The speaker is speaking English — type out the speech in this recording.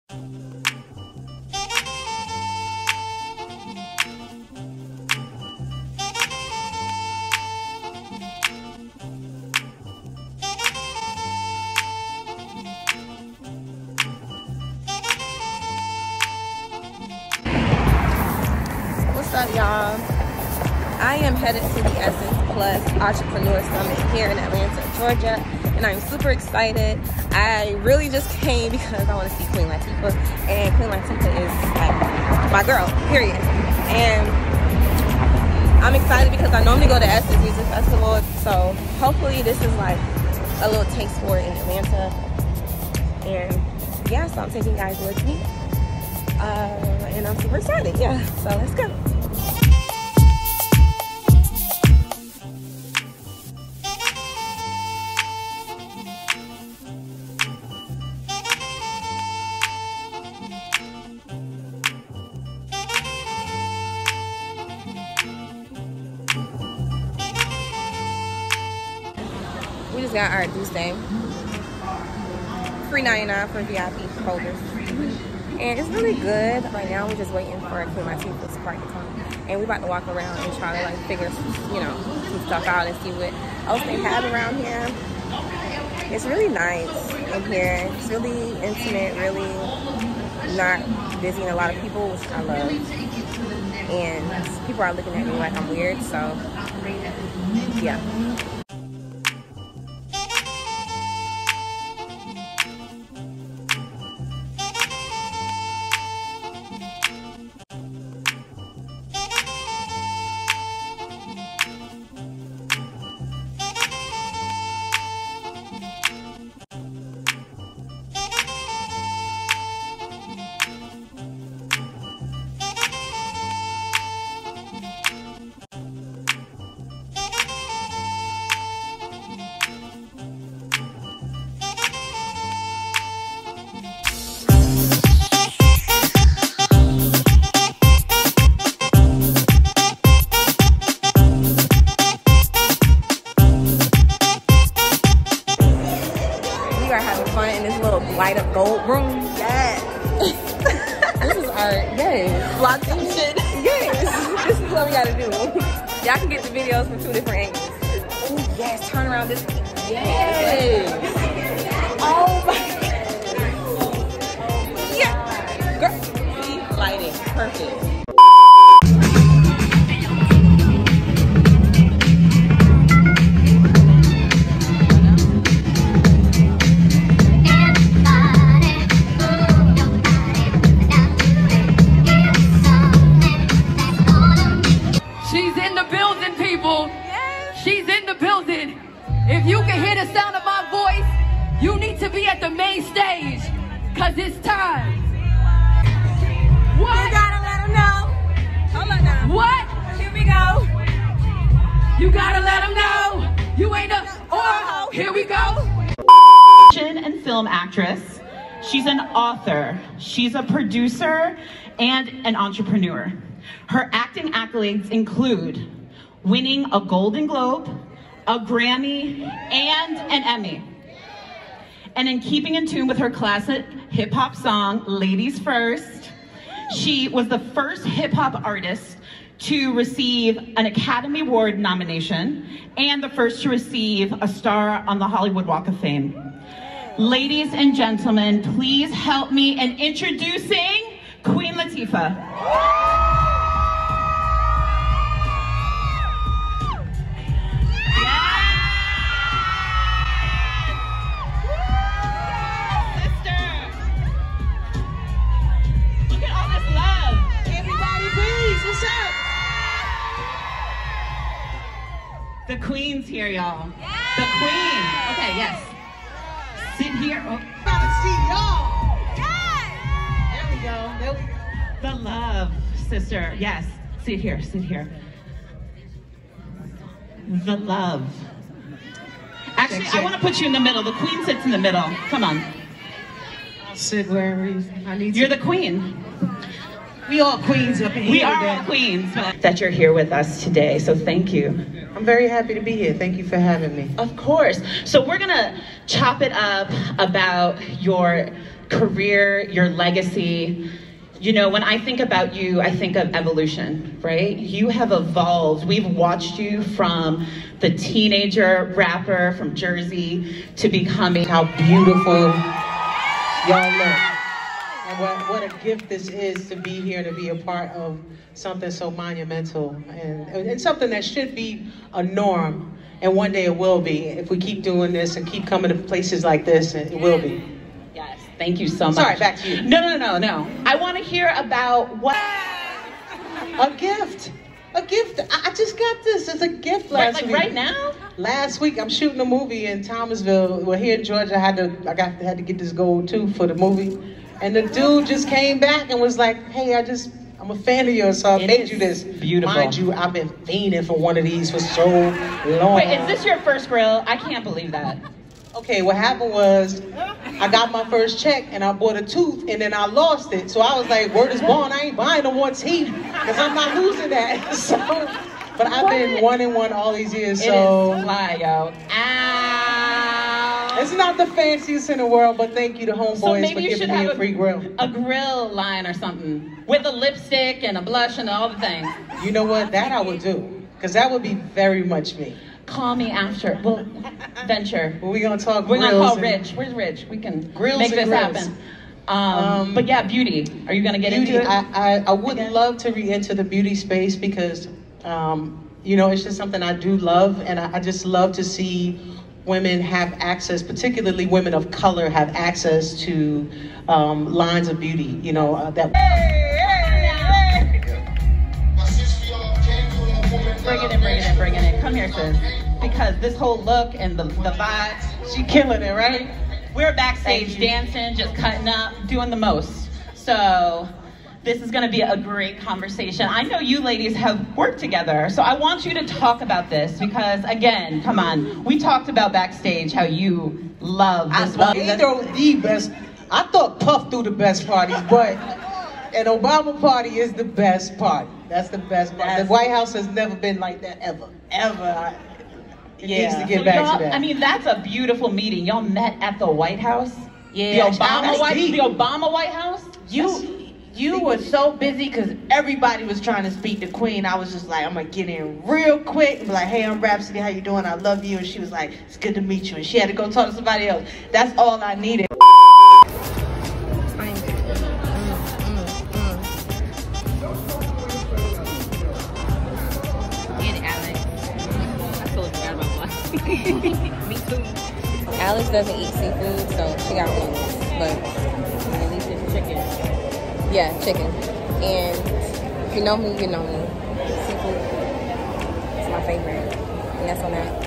What's up, y'all? I am headed to the Essence Plus Entrepreneur Summit here in Atlanta, Georgia, and I'm super excited. I really just came because I want to see Queen Latifah, and Queen Latifah is like my girl, period. And I'm excited because I normally go to Essence Music Festival, so hopefully this is like a little taste for it in Atlanta. And yeah, so I'm taking you guys with me, and I'm super excited. Yeah, so let's go. We just got our Douce. Free 99 for VIP holders. And it's really good. Right now we're just waiting for Queen Latifah's part to come. And we're about to walk around and try to like figure, you know, some stuff out and see what else they have around here. It's really nice in here. It's really intimate, really not busy, and a lot of people, which I love. And people are looking at me like I'm weird, so yeah. Light up gold room. Yes. This is our vlogging shit. Yes. This is what we gotta do. Y'all can get the videos from 2 different angles. Oh yes, turn around this. Yes. Oh my god. Yeah. Girl. See, lighting. Perfect. She's in the building. If you can hear the sound of my voice, you need to be at the main stage, cause it's time. What? You gotta let them know. Hold on now. What? Here we go. You gotta let them know. You ain't a oh. Here we go. And film actress. She's an author. She's a producer and an entrepreneur. Her acting accolades include winning a Golden Globe, a Grammy, and an Emmy. And in keeping in tune with her classic hip-hop song, Ladies First, she was the first hip-hop artist to receive an Academy Award nomination and the first to receive a star on the Hollywood Walk of Fame. Ladies and gentlemen, please help me in introducing Queen Latifah. The Queen's here, y'all. Yeah. The Queen. Okay, yes. Sit here. Oh. About to see y'all. Yes. There we go. There we go. The love, sister. Yes. Sit here. Sit here. The love. Actually, I want to put you in the middle. The Queen sits in the middle. Come on. I'll sit wherever I need to. You're the Queen. We all queens up in here. We are all queens. That you're here with us today, so thank you. I'm very happy to be here. Thank you for having me. Of course. So we're gonna chop it up about your career, your legacy. You know, when I think about you, I think of evolution, right? You have evolved. We've watched you from the teenager rapper from Jersey to becoming How beautiful y'all look. And what a gift this is to be here, to be a part of something so monumental and something that should be a norm. And one day it will be. If we keep doing this and keep coming to places like this, it will be. Yes, thank you so much. Sorry, back to you. No. I want to hear about what... A gift. A gift. I just got this. It's a gift last week. Right now? Last week, I'm shooting a movie in Thomasville. Well, here in Georgia, I had to get this gold tooth for the movie. And the dude just came back and was like, hey, I'm a fan of yours, so I made you this. Beautiful. Mind you, I've been fiending for one of these for so long. Wait, is this your first grill? I can't believe that. Okay, what happened was, I got my first check and I bought a tooth and then I lost it. So I was like, word is born, I ain't buying no more teeth because I'm not losing that. So, but I've been 1-1 all these years, so. It is fly, yo. Ow. It's not the fanciest in the world, but thank you to Homeboys for giving me a free grill. A grill line or something with a lipstick and a blush and all the things. You know what? That I would do, because that would be very much me. Call me after. We'll venture. Well, we're gonna talk. We're gonna call Rich. Where's Rich? We can make this happen. But yeah, beauty. Are you gonna get into it? I would love to re-enter the beauty space because, you know, it's just something I do love, and I just love to see women have access, particularly women of color, have access to lines of beauty. You know that. Bring it in. Come here, sis. Because this whole look and the vibes, she killing it, right? We're backstage dancing, just cutting up, doing the most. So this is gonna be a great conversation. I know you ladies have worked together, so I want you to talk about this because, again, come on, we talked about backstage how you love this one. They throw the best. I thought Puff threw the best parties, but an Obama party is the best party. That's the best part. The White House has never been like that ever. It needs to get back to that. I mean, that's a beautiful meeting. Y'all met at the White House? Yeah. The Obama White House? You were so busy because everybody was trying to speak to Queen. I was just like, I'm gonna get in real quick and be like, hey, I'm Rhapsody, how you doing? I love you. And she was like, it's good to meet you. And she had to go talk to somebody else. That's all I needed. Me too. Alex doesn't eat seafood, so she got wings, but at least it's chicken. Yeah, chicken. And if you know me, you know me. Seafood is my favorite. And that's on that.